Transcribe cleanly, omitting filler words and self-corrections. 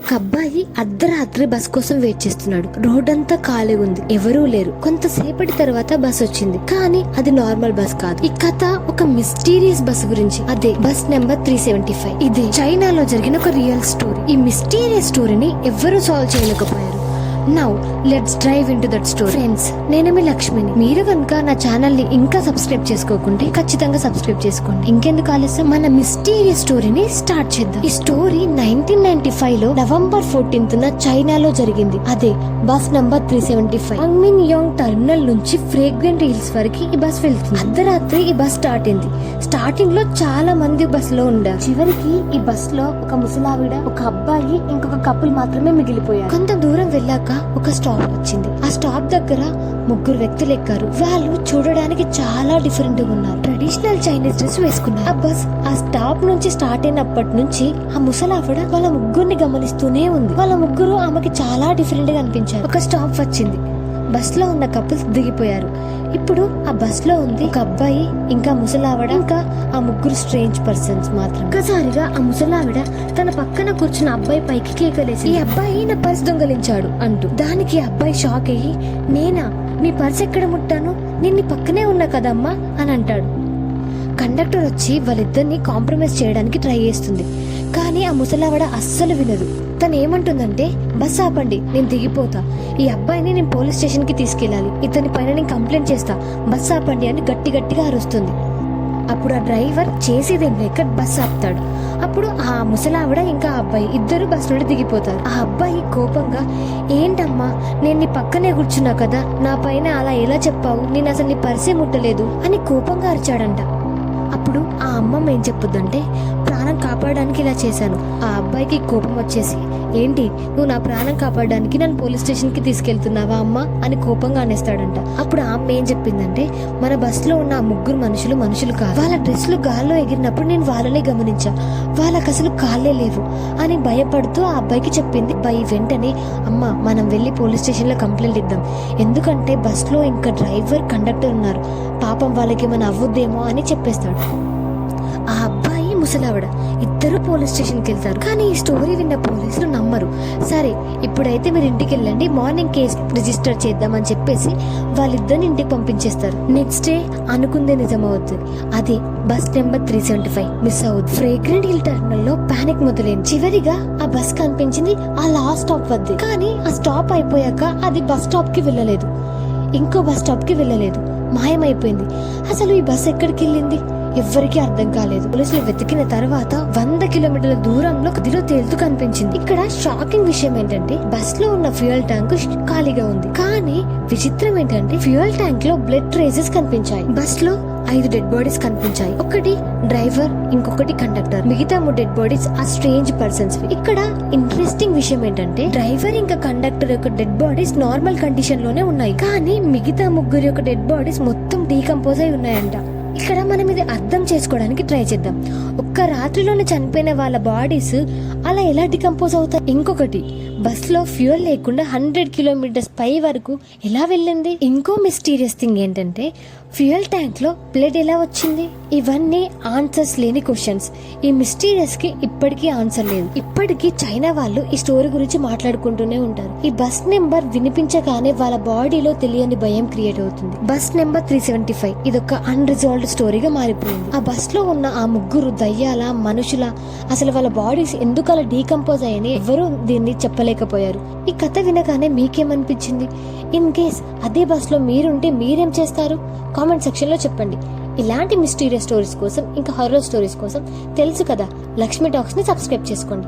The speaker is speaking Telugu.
ఒక అబ్బాయి అర్ధరాత్రి బస్ కోసం వెయిట్ చేస్తున్నాడు. రోడ్డంతా ఖాళీ ఉంది, ఎవరూ లేరు. కొంతసేపటి తర్వాత బస్ వచ్చింది, కానీ అది నార్మల్ బస్ కాదు. ఈ కథ ఒక మిస్టీరియస్ బస్ గురించి. అదే బస్ నెంబర్ 375. ఇది చైనాలో జరిగిన ఒక రియల్ స్టోరీ. ఈ మిస్టీరియస్ స్టోరీని ఎవ్వరూ సాల్వ్ చేయలేకపోయారు. Now let's drive into that story. Friends, నేను మీ లక్ష్మిని. మీరు కనుక నా ఛానల్ ని ఇంకా సబ్స్క్రైబ్ చేసుకోకుంటే ఖచ్చితంగా సబ్స్క్రైబ్ చేసుకోండి. ఇంకెందుకు ఆలస్యం, మన మిస్టీరియస్ స్టోరీని స్టార్ట్ చేద్దాం. ఈ స్టోరీ 1995 లో నవంబర్ 14th చైనాలో జరిగింది. అదే బస్ నంబర్ 375. అంగ్మిన్ యోంగ్ టర్మినల్ నుంచి ఫ్రేగ్రెంట్ హిల్స్ వరకు ఈ బస్ వెళ్తుంది. అర్ధరాత్రి ఈ బస్ స్టార్ట్ అయింది. స్టార్టింగ్ లో చాలా మంది బస్ లో ఉండారు. చివరికి ఈ బస్ లో ఒక ముసలావిడ, ఒక అబ్బాయి, ఇంకొక కపుల్ మాత్రమే మిగిలిపోయారు. కొంత దూరం వెళ్ళాక ఒక స్టాప్ వచ్చింది. ఆ స్టాప్ దగ్గర 3 వ్యక్తులు ఎక్కారు. వాళ్ళు చూడడానికి చాలా డిఫరెంట్ గా ఉన్నారు. ట్రెడిషనల్ చైనీస్ డ్రెస్ వేసుకున్నారు. ఆ బస్ ఆ స్టాప్ నుంచి స్టార్ట్ అయినప్పటి నుంచి ఆ ముసలావిడ వాళ్ళ ముగ్గురిని గమనిస్తూనే ఉంది. వాళ్ళ ముగ్గురు ఆమెకి చాలా డిఫరెంట్ గా అనిపించారు. ఒక స్టాప్ వచ్చింది. బస్ లో ఉన్న కపుల్స్ దిగిపోయారు. ఇప్పుడు ఆ బస్ లో ఉంది ఒక అబ్బాయి, ఇంకా ముసలావిడ, ఇంకా ఆ 3 స్ట్రేంజ్ పర్సన్స్ మాత్రం. ఒక్కసారిగా ఆ ముసలావిడ తన పక్కన కూర్చున్న అబ్బాయి పైకి కేకలేసి, ఈ అబ్బాయి నా పర్స్ దొంగలించాడు అంటూ. దానికి ఆ అబ్బాయి షాక్ అయ్యి, నేనా, నీ పర్స్ ఎక్కడ ముట్టాను, నేను పక్కనే ఉన్నా కదమ్మా అని అంటాడు. కండక్టర్ వచ్చి వాళ్ళిద్దరిని కాంప్రమైజ్ చేయడానికి ట్రై చేస్తుంది, కానీ ఆ ముసలావిడ అస్సలు వినదు. తను ఏమంటుందంటే, బస్ ఆపండి, నేను దిగిపోతా. ఈ అబ్బాయిని నేను పోలీస్ స్టేషన్ కి తీసుకెళ్లాలి. ఇతని పైన నేను కంప్లైంట్ చేస్తా. బస్ ఆపండి అని గట్టిగా అరుస్తుంది. అప్పుడు ఆ డ్రైవర్ చేసేదేం లేక బస్ ఆపుతాడు. అప్పుడు ఆ ముసలావిడ ఇంకా ఆ అబ్బాయి ఇద్దరు బస్ నుండి దిగిపోతారు. ఆ అబ్బాయి కోపంగా, ఏంటమ్మా, నేను నీ పక్కనే కూర్చున్నా కదా, నా పైన అలా ఎలా చెప్పావు, నేను అసలు నీ పర్సే ముట్టలేదు అని కోపంగా అరిచాడంట. అప్పుడు ఆ అమ్మమ్మ ఏం చెప్పుద్దంటే, ప్రాణం కాపాడడానికి ఇలా చేశాను. ఆ అబ్బాయికి కోపం వచ్చేసి, ఏంటి, నువ్వు నా ప్రాణం కాపాడడానికి నన్ను పోలీస్ స్టేషన్ కి తీసుకెళ్తున్నావా అమ్మా అని కోపంగా అనేస్తాడంట. అప్పుడు ఆ అమ్మ ఏం చెప్పిందంటే, మన బస్ లో ఉన్న ఆ 3 మనుషులు కాదు. వాళ్ళ డ్రెస్లు గాల్లో ఎగిరినప్పుడు నేను వాళ్ళనే గమనించా. వాళ్ళకి అసలు కాళ్ళే లేవు అని భయపడుతూ ఆ అబ్బాయికి చెప్పింది. అబ్బాయి వెంటనే, అమ్మ, మనం వెళ్ళి పోలీస్ స్టేషన్ లో కంప్లైంట్ ఇద్దాం. ఎందుకంటే బస్ లో ఇంకా డ్రైవర్, కండక్టర్ ఉన్నారు, పాపం వాళ్ళకి ఏమైనా అవ్వద్దేమో అని చెప్పేస్తాడు. ఆ అబ్బాయి, ముసలావిడ ఇద్దరు పోలీస్ స్టేషన్ కి వెళ్తారు. కానీ ఈ స్టోరీ విన్న పోలీసులు నమ్మరు. సరే, ఇప్పుడైతే మీరు ఇంటికి వెళ్ళండి, మార్నింగ్ కేసు రిజిస్టర్ చేద్దామని చెప్పేసి వాళ్ళిద్దరిని ఇంటికి పంపించేస్తారు. నెక్స్ట్ డే అనుకుందే నిజమవుతుంది. అదే బస్ నెంబర్ 375 మిస్ అవుతుంది. ఫ్రేగ్రెంట్ హిల్ టర్మినల్ లో పానిక్ మొదలైంది. చివరిగా ఆ బస్ కనిపించింది ఆ లాస్ట్ స్టాప్ వద్ద. కానీ ఆ స్టాప్ అయిపోయాక అది బస్ స్టాప్ కి వెళ్ళలేదు, ఇంకో బస్ స్టాప్ కి వెళ్ళలేదు, మాయమైపోయింది. అసలు ఈ బస్ ఎక్కడికి వెళ్ళింది ఎవ్వరికీ అర్థం కాలేదు. పోలీసులు వెతికిన తర్వాత 100 కిలోమీటర్ల దూరంలో గదిలో తేలుతూ కనిపించింది. ఇక్కడ షాకింగ్ విషయం ఏంటంటే, బస్ లో ఉన్న ఫ్యూయల్ ట్యాంక్ ఖాళీగా ఉంది. కానీ విచిత్రం ఏంటంటే, ఫ్యూయల్ ట్యాంక్ లో బ్లడ్ ట్రేసెస్ కనిపించాయి. బస్ లో 5 డెడ్ బాడీస్ కనిపించాయి. ఒకటి డ్రైవర్, ఇంకొకటి కండక్టర్, మిగతా 3 డెడ్ బాడీస్ ఆ స్ట్రేంజ్ పర్సన్స్. ఇక్కడ ఇంట్రెస్టింగ్ విషయం ఏంటంటే, డ్రైవర్ ఇంకా కండక్టర్ యొక్క డెడ్ బాడీస్ నార్మల్ కండిషన్ లోనే ఉన్నాయి, కానీ మిగతా 3 యొక్క డెడ్ బాడీస్ మొత్తం డీకంపోజ్ అయి ఉన్నాయంట. ఇక్కడ మనం ఇది అర్థం చేసుకోవడానికి ట్రై చేద్దాం. ఒక్క రాత్రిలోనే చనిపోయిన వాళ్ళ బాడీస్ అలా ఎలా డికంపోజ్ అవుతాయి? ఇంకొకటి, బస్ లో ఫ్యూయల్ లేకుండా 100 కిలోమీటర్స్ పై వరకు ఎలా వెళ్ళింది? ఇంకో మిస్టీరియస్ థింగ్ ఏంటంటే, ఫ్యూయల్ ట్యాంక్ లో బ్లడ్ ఎలా వచ్చింది? ఇవన్నీ ఆన్సర్స్ లేని క్వశ్చన్స్. ఈ మిస్టీరియస్ కి ఇప్పటికీ ఆన్సర్ లేదు. ఇప్పటికీ చైనా వాళ్ళు ఈ స్టోరీ గురించి మాట్లాడుకుంటూనే ఉంటారు. ఈ బస్ నెంబర్ వినిపించగానే వాళ్ళ బాడీలో తెలియని భయం క్రియేట్ అవుతుంది. బస్ నెంబర్ 375 ఇదొక అన్రిజాల్వ్డ్ స్టోరీగా మారిపోయింది. ఆ బస్ లో ఉన్న ఆ 3 దయ్యాల, మనుషుల, అసలు వాళ్ళ బాడీస్ ఎందుకు అలా డీకంపోజ్ అయ్యని ఎవరు దీన్ని చెప్పలేకపోయారు. ఈ కథ వినగానే మీకేమనిపించింది? ఇన్ కేస్ అదే బస్ లో మీరుంటే మీరేం చేస్తారు? కామెంట్ సెక్షన్ లో చెప్పండి. ఇలాంటి మిస్టీరియస్ స్టోరీస్ కోసం, ఇంకా హారర్ స్టోరీస్ కోసం తెలుసు కదా, లక్ష్మీ టాక్స్ ని సబ్స్క్రైబ్ చేసుకోండి.